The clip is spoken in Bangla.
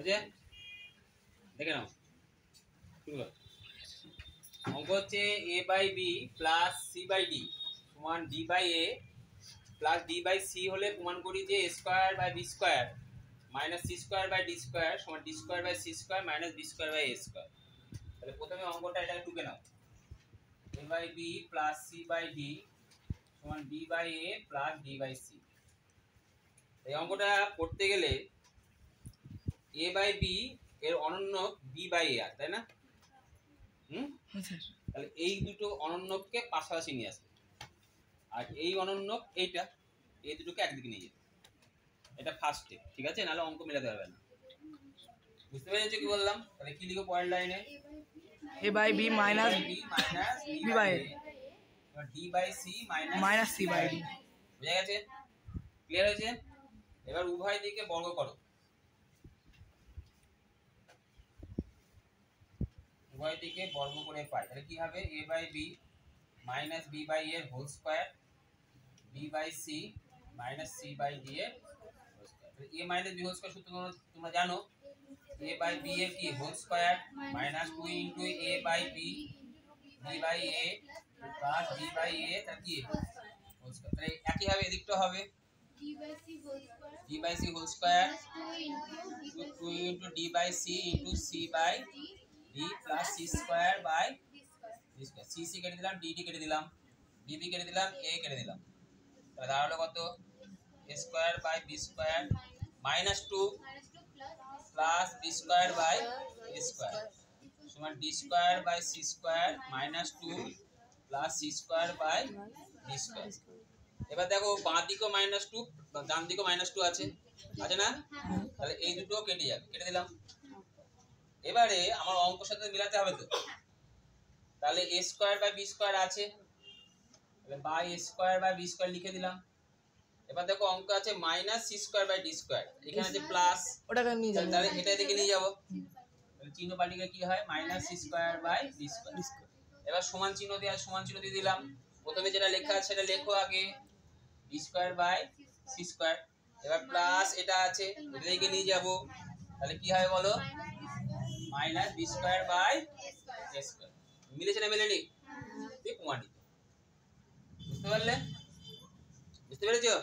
বুঝে দেখে নাও শুরু করো। অঙ্ক হচ্ছে a by B plus C by D সমান D by A plus D by C হলে প্রমাণ করি যে a square by B square minus C square by D square সমান D square by C square minus B square by A square. তাহলে প্রথমে অঙ্কটা এটা টুকে নাও, a by B plus C by D সমান D by A plus D by C. এই অঙ্কটা করতে গেলে a বাই বি এর অনন্যক b বাই এ তাই না? তাহলে এই দুটো অনন্যককে পাশাপাশি নিয়ে আসবে আর এই অনন্যক এইটা এই দুটোকে একদিকে নিয়ে যাবে। এটা ফার্স্ট স্টেপ, ঠিক আছে? নাহলে অঙ্ক মেলাতে পারবে না। বুঝতে পেরেছো কি বললাম? তাহলে কি লিখো পরের লাইনে? a by b minus b by a d by c minus c by d। বুঝা গেছে? ক্লিয়ার হয়েছে? এবার উভয় দিকে বর্গ করো, উভয় দিকে বর্গ করে পাই। তাহলে কি হবে? a by B minus B by এর whole square B by C minus C by D এর হোল স্কয়ার। তাহলে a minus B whole square সূত্র তোমরা জানো, a বাই বি এর কি whole square minus 2 into a by B B by A plus B by A তার কি হোল স্কয়ার। তাহলে একই হবে এদিকটা হবে d by c whole square 2 into d by c into c by d plus c square by d square. c c কেটে দিলাম, d d কেটে দিলাম, b b কেটে দিলাম, a কেটে দিলাম। তাহলে দাঁড়ালো কত? a square by b square minus 2 plus b square by a square সমান d square by c square minus 2 plus c square by d square. এবার দেখো বাঁ দিকে -2 ডান দিকে -2 আছে না? তাহলে এই দুটো কেটে যাবে, কেটে দিলাম। এবারে আমার অঙ্কের সাথে মিলাতে হবে তো, তাহলে a square by b square আছে, তাহলে by a square by b square লিখে দিলাম। এবার দেখো অঙ্ক আছে minus c square by d square, এখানে আছে প্লাস, ওটাকে নিয়ে যাব, তাহলে এটা দিকে নিয়ে যাব। তাহলে চিহ্ন পাল্টিয়ে কি হয়? Minus c square by d square. এবার সমান চিহ্ন দিয়ে সমান চিহ্ন দিয়ে দিলাম। প্রথমে যেটা লেখা আছে সেটা লেখো আগে, b square by c square. এবার প্লাস এটা আছে, এটা দিকে নিয়ে যাব। তাহলে কি হয় বলো? Minus b square by a square. মিলেছে না মেলেনি? প্রমাণিত। বুঝতে পারলে? বুঝতে পেরেছো?